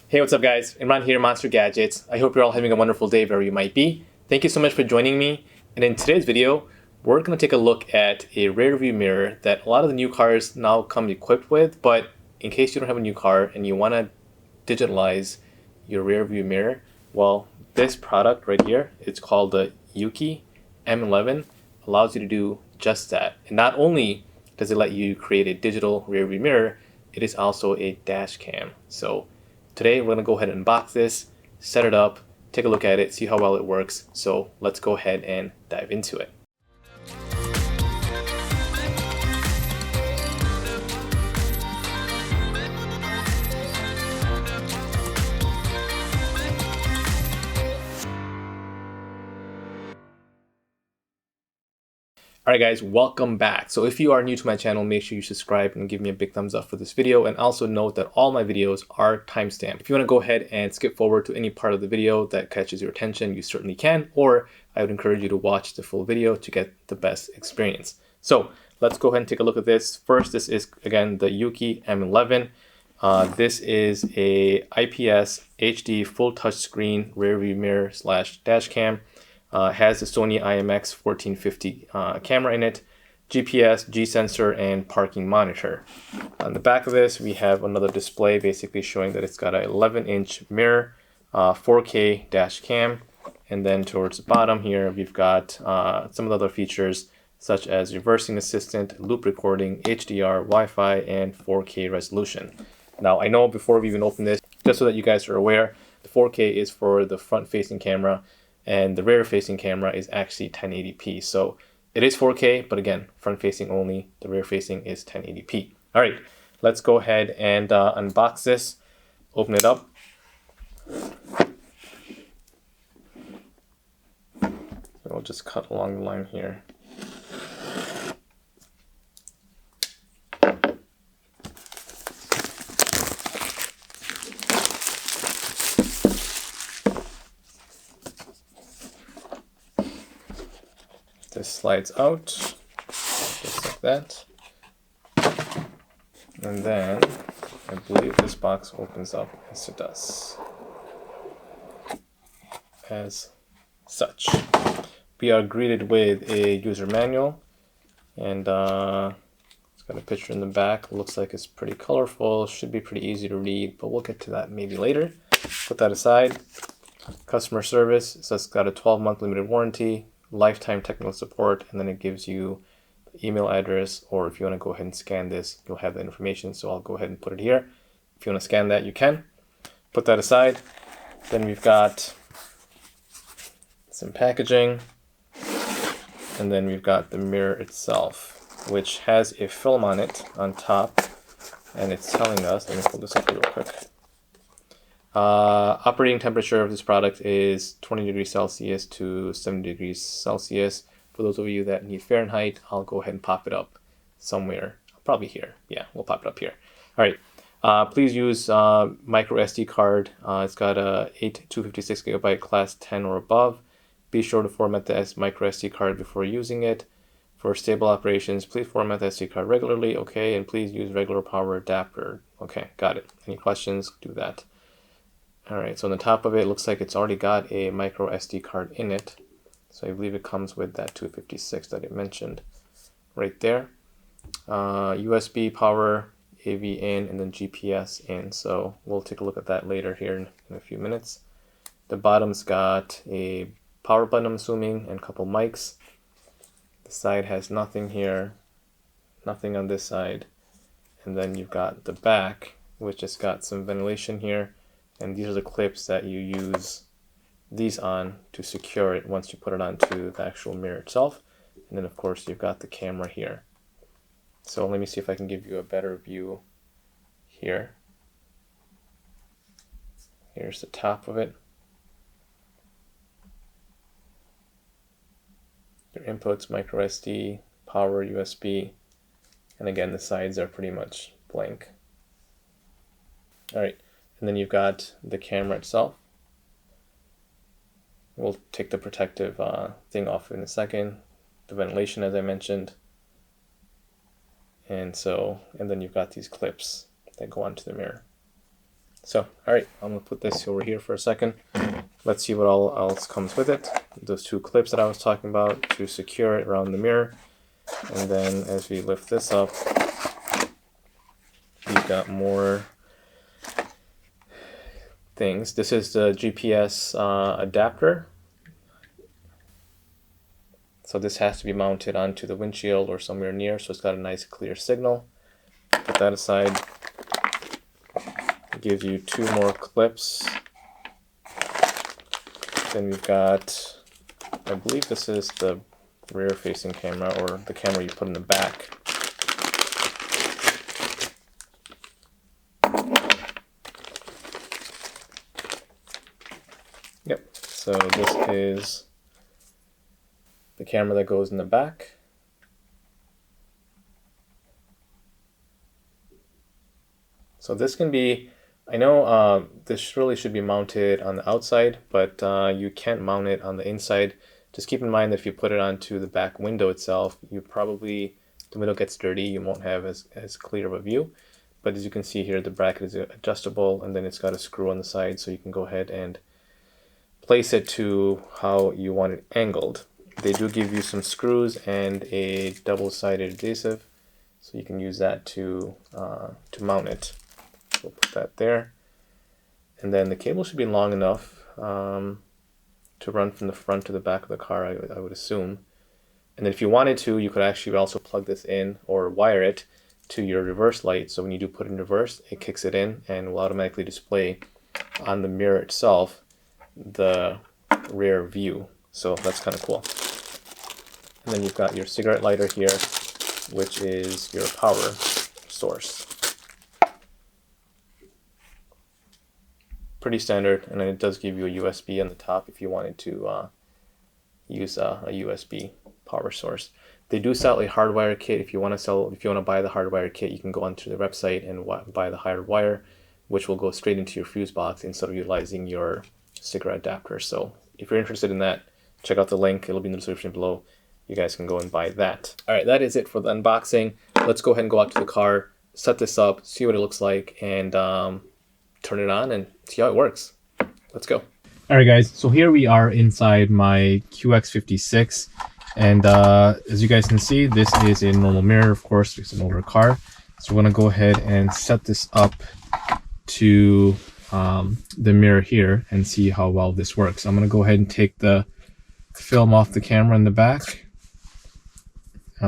Hey, what's up guys? Imran here, Monster Gadgets. I hope you're all having a wonderful day wherever you might be. Thank you so much for joining me. And in today's video, we're going to take a look at a rear view mirror that a lot of the new cars now come equipped with, but in case you don't have a new car and you want to digitalize your rear view mirror, well, this product right here, it's called the EUKI M11, allows you to do just that. And not only does it let you create a digital rear view mirror, it is also a dash cam. So today we're going to go ahead and unbox this, set it up, take a look at it, see how well it works. So let's go ahead and dive into it. Alright guys, welcome back. So if you are new to my channel, make sure you subscribe and give me a big thumbs up for this video, and also note that all my videos are timestamped. If you want to go ahead and skip forward to any part of the video that catches your attention, you certainly can, or I would encourage you to watch the full video to get the best experience. So let's go ahead and take a look at this. First, this is again the EUKI M11. This is a IPS HD full touchscreen rear view mirror / dash cam. Has the Sony IMX415 camera in it, GPS, G-sensor, and parking monitor. On the back of this, we have another display basically showing that it's got an 11-inch mirror, 4K dash cam, and then towards the bottom here, we've got some of the other features such as reversing assistant, loop recording, HDR, Wi-Fi, and 4K resolution. Now, I know before we even open this, just so that you guys are aware, the 4K is for the front-facing camera, and the rear-facing camera is actually 1080p. So it is 4K, but again, front-facing only. The rear-facing is 1080p. All right, let's go ahead and unbox this, open it up. We'll just cut along the line here. This slides out, just like that. And then I believe this box opens up as it does. As such. We are greeted with a user manual, and it's got a picture in the back. Looks like it's pretty colorful, should be pretty easy to read, but we'll get to that maybe later. Put that aside. Customer service, so it's got a 12-month limited warranty, lifetime technical support, and then it gives you the email address, or if you want to go ahead and scan this, you'll have that information. So I'll go ahead and put it here. If you want to scan that, you can. Put that aside. Then we've got some packaging, and then we've got the mirror itself, which has a film on it on top, and it's telling us, let me pull this up real quick. Operating temperature of this product is 20 degrees Celsius to 70 degrees Celsius. For those of you that need Fahrenheit, I'll go ahead and pop it up somewhere. Probably here. Yeah, we'll pop it up here. All right. Please use micro SD card. It's got a 8 256 gigabyte class 10 or above. Be sure to format the micro SD card before using it. For stable operations, please format the SD card regularly. Okay, and please use regular power adapter. Okay, got it. Any questions? Do that. Alright, so on the top of it, looks like it's already got a micro SD card in it. So I believe it comes with that 256 that I mentioned right there. USB power, AV in, and then GPS in. So we'll take a look at that later here in a few minutes. The bottom's got a power button, I'm assuming, and a couple mics. The side has nothing here, nothing on this side. And then you've got the back, which has got some ventilation here. And these are the clips that you use these on to secure it once you put it onto the actual mirror itself. And then of course you've got the camera here. So let me see if I can give you a better view here. Here's the top of it. Your inputs, micro SD, power, USB, and again the sides are pretty much blank. Alright. And then you've got the camera itself. We'll take the protective thing off in a second. The ventilation, as I mentioned. And then you've got these clips that go onto the mirror. So, all right, I'm gonna put this over here for a second. Let's see what all else comes with it. Those two clips that I was talking about to secure it around the mirror. And then as we lift this up, we've got more things. This is the GPS adapter. So this has to be mounted onto the windshield or somewhere near, so it's got a nice clear signal. Put that aside. It gives you two more clips. Then we've got, I believe this is the rear facing camera, or the camera you put in the back. Yep, so this is the camera that goes in the back. So this can be, I know this really should be mounted on the outside, but you can't mount it on the inside. Just keep in mind that if you put it onto the back window itself, the window gets dirty, you won't have as clear of a view. But as you can see here, the bracket is adjustable, and then it's got a screw on the side, so you can go ahead and place it to how you want it angled. They do give you some screws and a double-sided adhesive, so you can use that to mount it. We'll put that there. And then the cable should be long enough to run from the front to the back of the car, I would assume. And then if you wanted to, you could actually also plug this in or wire it to your reverse light. So when you do put it in reverse, it kicks it in and will automatically display on the mirror itself the rear view. So that's kind of cool. And then you've got your cigarette lighter here, which is your power source. Pretty standard, and then it does give you a USB on the top if you wanted to use a USB power source. They do sell a hardwire kit. If you want to buy the hardwire kit, you can go onto the website and buy the hardwire, which will go straight into your fuse box instead of utilizing your cigarette adapter. So if you're interested in that, check out the link. It'll be in the description below. You guys can go and buy that. All right, that is it for the unboxing. Let's go ahead and go out to the car, set this up, see what it looks like, and turn it on and see how it works. Let's go. All right, guys, so here we are inside my QX56, and as you guys can see, this is a normal mirror. Of course, it's an older car, so we're gonna go ahead and set this up to the mirror here and see how well this works. I'm gonna go ahead and take the film off the camera in the back.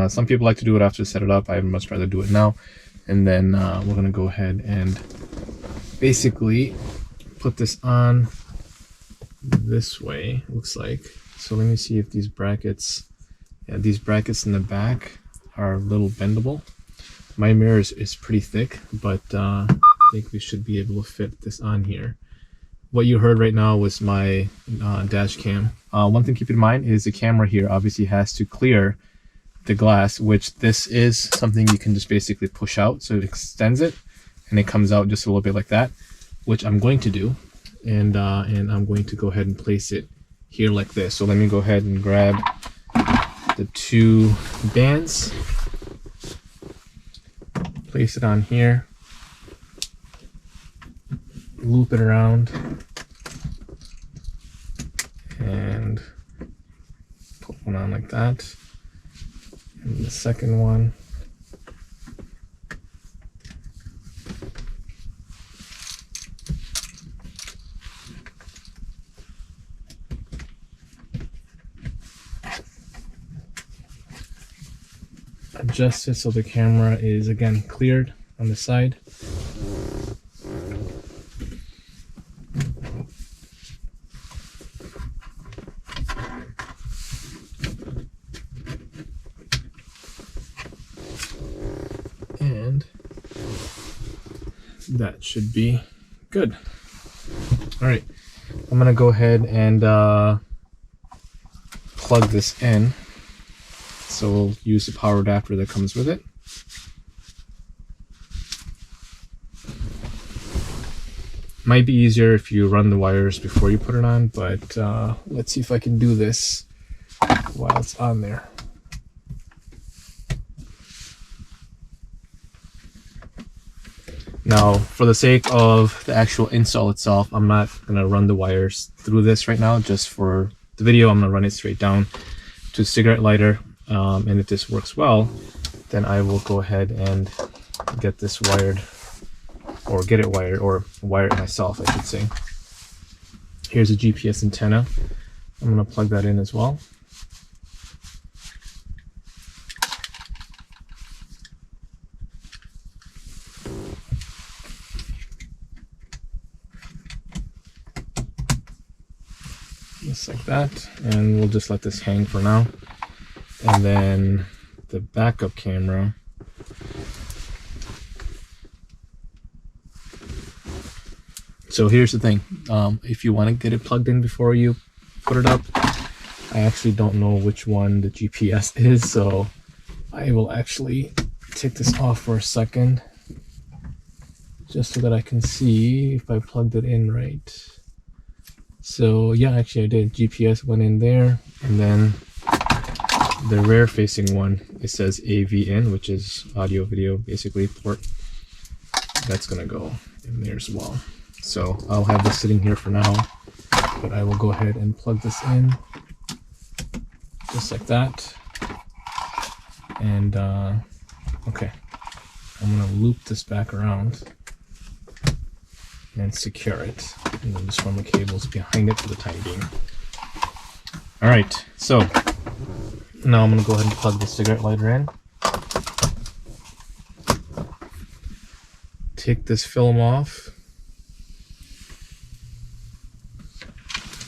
Some people like to do it after set it up. I'd much rather do it now. And then we're gonna go ahead and basically put this on this way, looks like. So let me see if these brackets, these brackets in the back are a little bendable. My mirror is pretty thick, but I think we should be able to fit this on here. What you heard right now was my dash cam. One thing to keep in mind is the camera here obviously has to clear the glass, which this is something you can just basically push out, so it extends it and it comes out just a little bit like that, which I'm going to do, and I'm going to go ahead and place it here like this. So let me go ahead and grab the two bands, place it on here, loop it around, and put one on like that, and the second one adjust it so the camera is again cleared on the side. And that should be good. All right, I'm gonna go ahead and plug this in. So we'll use the power adapter that comes with it. Might be easier if you run the wires before you put it on, but let's see if I can do this while it's on there. Now, for the sake of the actual install itself, I'm not gonna run the wires through this right now. Just for the video, I'm gonna run it straight down to a cigarette lighter. And if this works well, then I will go ahead and get this wired, or get it wired, or wire it myself, I should say. Here's a GPS antenna. I'm gonna plug that in as well. Just like that, and we'll just let this hang for now. And then the backup camera, so here's the thing, if you want to get it plugged in before you put it up, I actually don't know which one the GPS is, so I will actually take this off for a second just so that I can see if I plugged it in right. So yeah, actually I did. GPS went in there, and then the rear facing one, it says AV in, which is audio video basically port. That's gonna go in there as well. So I'll have this sitting here for now, but I will go ahead and plug this in just like that. And okay, I'm gonna loop this back around and secure it, and then just run the cables behind it for the time being. All right, so now I'm gonna go ahead and plug the cigarette lighter in. Take this film off.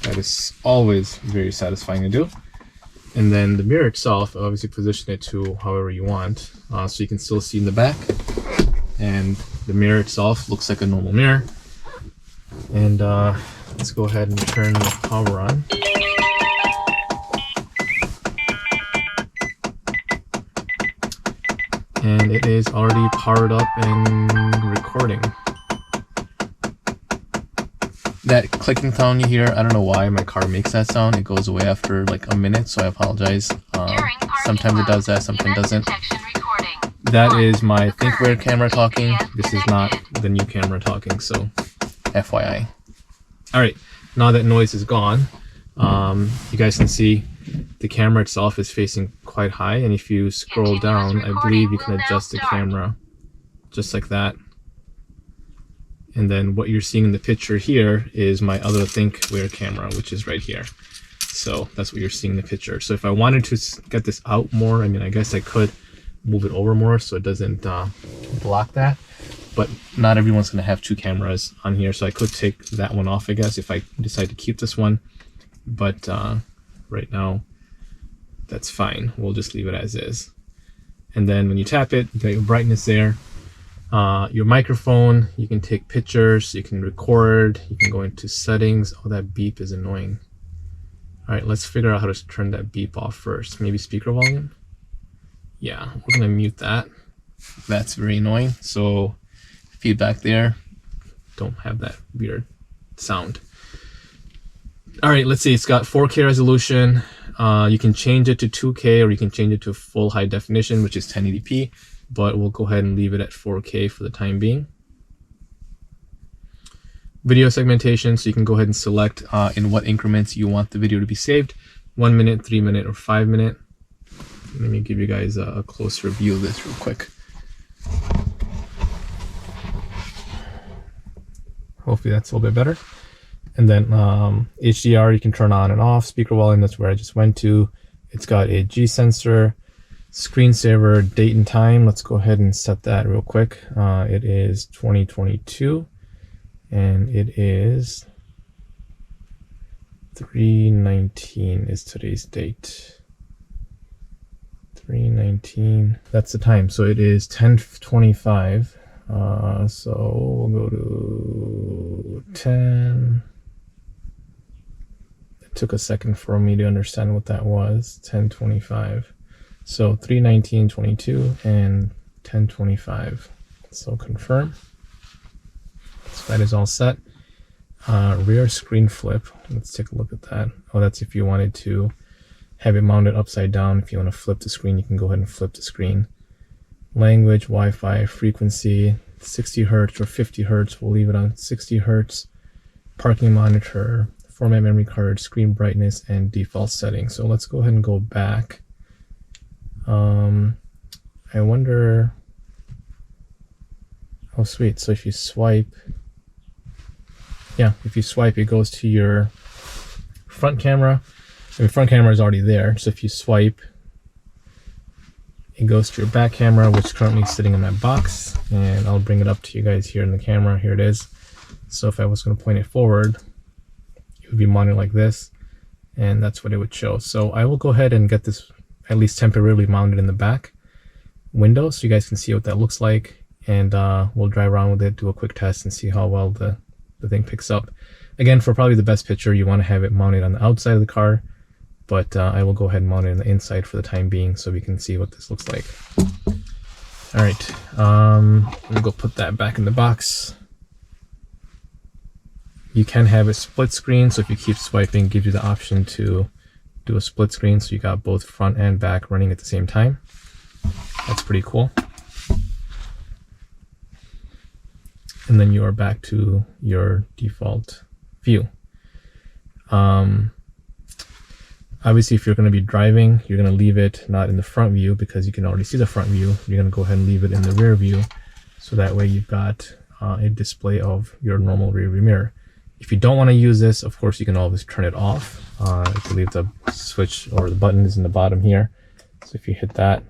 That is always very satisfying to do. And then the mirror itself, obviously position it to however you want, so you can still see in the back. And the mirror itself looks like a normal mirror. And let's go ahead and turn the power on. And it is already powered up and recording. That clicking sound you hear, I don't know why my car makes that sound. It goes away after like a minute, so I apologize. Sometimes it does that, sometimes it doesn't. That is my ThinkWare camera talking. This is not the new camera talking, so FYI. Alright, now that noise is gone, you guys can see the camera itself is facing quite high, and if you scroll down, I believe you can adjust the camera just like that. And then what you're seeing in the picture here is my other ThinkWare camera, which is right here. So that's what you're seeing in the picture. So if I wanted to get this out more, I mean, I guess I could move it over more so it doesn't block that. But not everyone's going to have two cameras on here, so I could take that one off, I guess, if I decide to keep this one. But right now, that's fine. We'll just leave it as is. And then when you tap it, you got your brightness there. Your microphone, you can take pictures, you can record, you can go into settings. Oh, that beep is annoying. All right, let's figure out how to turn that beep off first. Maybe speaker volume? Yeah, we're gonna mute that. That's very annoying. So feedback there, don't have that weird sound. All right, let's see, it's got 4K resolution. You can change it to 2K, or you can change it to full high definition, which is 1080p. But we'll go ahead and leave it at 4K for the time being. Video segmentation, so you can go ahead and select in what increments you want the video to be saved. 1 minute, 3 minute, or 5 minute. Let me give you guys a closer view of this real quick. Hopefully that's a little bit better. And then HDR, you can turn on and off. Speaker volume, that's where I just went to. It's got a G sensor. Screensaver, date and time, let's go ahead and set that real quick. It is 2022, and it is 3/19 is today's date. 3/19, that's the time. So it is 10:25. So we'll go to 10. It took a second for me to understand what that was. 10:25. So 3/19/22 and 10:25. So confirm. So that is all set. Rear screen flip. Let's take a look at that. Oh, that's if you wanted to have it mounted upside down. If you want to flip the screen, you can go ahead and flip the screen. Language, Wi-Fi, frequency. 60 hertz or 50 hertz. We'll leave it on 60 hertz. Parking monitor, format memory card, screen brightness, and default settings. So let's go ahead and go back. I wonder, oh sweet, so if you swipe, yeah, if you swipe it goes to your front camera. I mean, front camera is already there, so if you swipe, it goes to your back camera, which is currently sitting in my box, and I'll bring it up to you guys here in the camera. Here it is. So if I was going to point it forward, it would be mounted like this, and that's what it would show. So I will go ahead and get this at least temporarily mounted in the back window so you guys can see what that looks like, and we'll drive around with it, do a quick test, and see how well the thing picks up. Again, for probably the best picture, you want to have it mounted on the outside of the car, but I will go ahead and mount it on the inside for the time being so we can see what this looks like. All right, let me go put that back in the box. You can have a split screen, so if you keep swiping, it gives you the option to do a split screen, so you got both front and back running at the same time. That's pretty cool. And then you are back to your default view. Obviously, if you're going to be driving, you're going to leave it not in the front view because you can already see the front view. You're going to go ahead and leave it in the rear view, so that way you've got a display of your normal rear view mirror. If you don't want to use this, of course, you can always turn it off. I believe the switch or the button is in the bottom here. So if you hit that,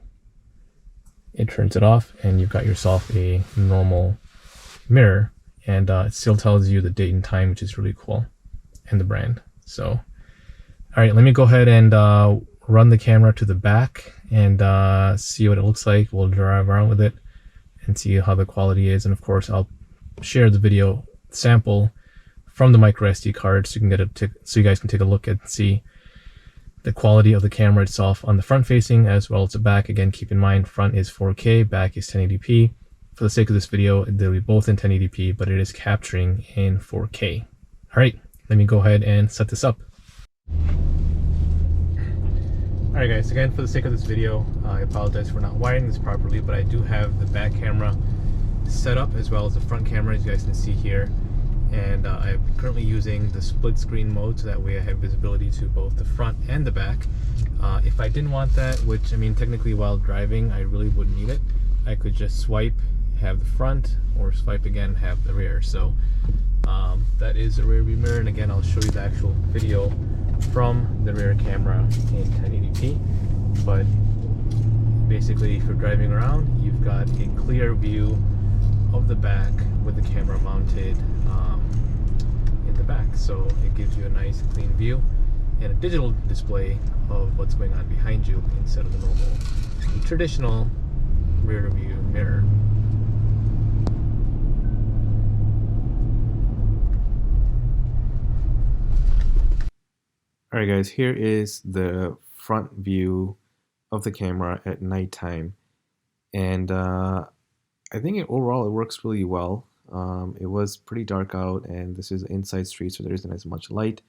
it turns it off, and you've got yourself a normal mirror, and it still tells you the date and time, which is really cool, and the brand. So, all right, let me go ahead and run the camera to the back and see what it looks like. We'll drive around with it and see how the quality is, and of course, I'll share the video sample from the micro SD card so you can get so you guys can take a look and see the quality of the camera itself on the front facing as well as the back. Again, keep in mind, front is 4K, back is 1080p. For the sake of this video, they'll be both in 1080p, but it is capturing in 4K. All right, let me go ahead and set this up. All right, guys, again, for the sake of this video, I apologize for not wiring this properly, but I do have the back camera set up as well as the front camera, as you guys can see here. And I'm currently using the split screen mode, so that way I have visibility to both the front and the back. If I didn't want that, which I mean technically while driving I really wouldn't need it, I could just swipe, have the front, or swipe again, have the rear. So that is the rear view mirror, and again I'll show you the actual video from the rear camera in 1080p. But basically, if you're driving around, you've got a clear view of the back with the camera mounted in the back, so it gives you a nice clean view and a digital display of what's going on behind you instead of the normal traditional rear view mirror. Alright guys, here is the front view of the camera at nighttime, and I think overall it works really well. It was pretty dark out, and this is an inside street, so there isn't as much light,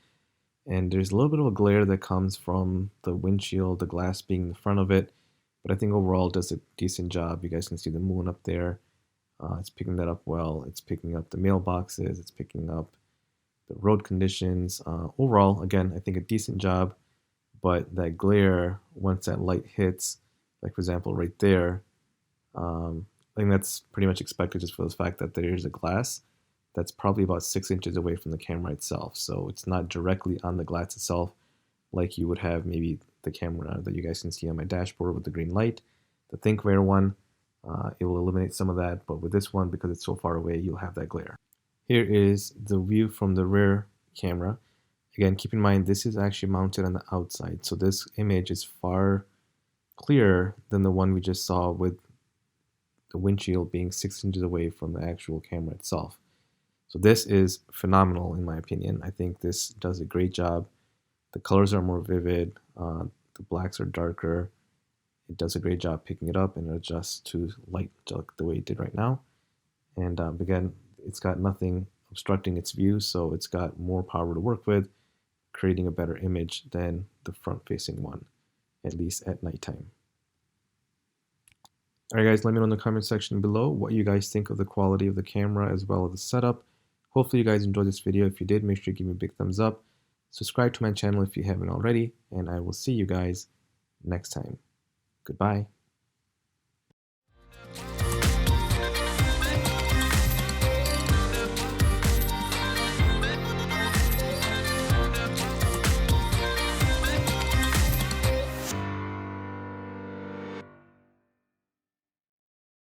and there's a little bit of a glare that comes from the windshield, the glass being in the front of it, but I think overall it does a decent job. You guys can see the moon up there. It's picking that up well. It's picking up the mailboxes, it's picking up the road conditions. Overall, again, I think a decent job, but that glare, once that light hits, like for example right there, I think that's pretty much expected just for the fact that there's a glass that's probably about 6 inches away from the camera itself. So it's not directly on the glass itself like you would have maybe the camera that you guys can see on my dashboard with the green light. The ThinkWare one, it will eliminate some of that, but with this one, because it's so far away, you'll have that glare. Here is the view from the rear camera. Again, keep in mind, this is actually mounted on the outside, so this image is far clearer than the one we just saw with the windshield being 6 inches away from the actual camera itself. So this is phenomenal in my opinion. I think this does a great job. The colors are more vivid, the blacks are darker. It does a great job picking it up and it adjusts to light the way it did right now. And again, it's got nothing obstructing its view, so it's got more power to work with, creating a better image than the front-facing one, at least at nighttime. Alright guys, let me know in the comment section below what you guys think of the quality of the camera as well as the setup. Hopefully you guys enjoyed this video. If you did, make sure to give me a big thumbs up. Subscribe to my channel if you haven't already, and I will see you guys next time. Goodbye.